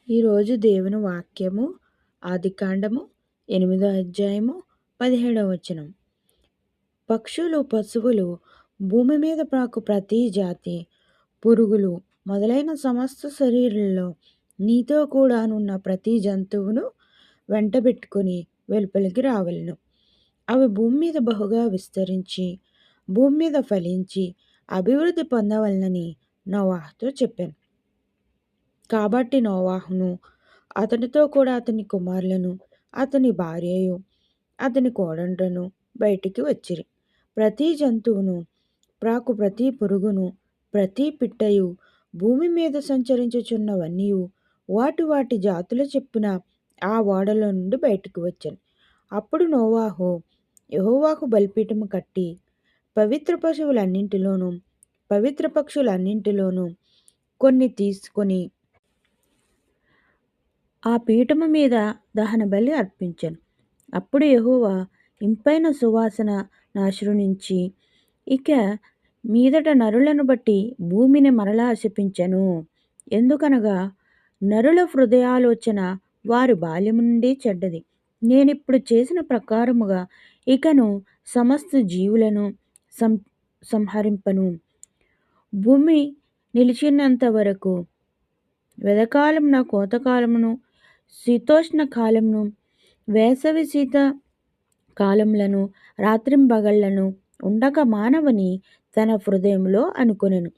ఈరోజు దేవుని వాక్యము ఆదికాండము 8వ అధ్యాయము 17వ వచనం. పక్షులు, పశువులు, భూమి మీద ప్రాకు ప్రతి జాతి, పురుగులు మొదలైన సమస్త శరీరంలో నీతో కూడానున్న ప్రతి జంతువును వెంటబెట్టుకుని వెలుపలికి రావలెను. అవి భూమి మీద బహుగా విస్తరించి, భూమి మీద ఫలించి, అభివృద్ధి పొందవలనని నోవాహుతో చెప్పాను. కాబట్టి నోవాహును, అతనితో కూడా అతని కుమారులను, అతని భార్యయు, అతని కోడండ్రను బయటికి వచ్చిరి. ప్రతి జంతువును, ప్రాకు ప్రతి పురుగును, ప్రతి పిట్టయు, భూమి మీద సంచరించుచున్నవన్నీయు వాటి వాటి జాతుల చెప్పున ఆ ఓడలో నుండి బయటకు వచ్చాను. అప్పుడు నోవాహు యెహోవాకు బలిపీఠము కట్టి, పవిత్ర పశువులన్నింటిలోనూ పవిత్ర పక్షులన్నింటిలోనూ కొన్ని తీసుకొని ఆ పీఠము మీద దహనబలి అర్పించెను. అప్పుడు యెహోవా ఇంపైన సువాసన నాశనుంచి ఇక మీదట నరులను బట్టి భూమిని మరలా శపించెను. ఎందుకనగా నరుల హృదయాలోచన వారి బాల్యము నుండి చెడ్డది. నేనిప్పుడు చేసిన ప్రకారముగా ఇకను సమస్త జీవులను సంహరింపను. భూమి నిలిచినంత వరకు వెదకాలమున కోతకాలమును, శీతోష్ణ కాలమును, వేసవి శీత కాలములను, రాత్రింబగళ్లను ఉండక మానవని తన హృదయంలో అనుకొనెను.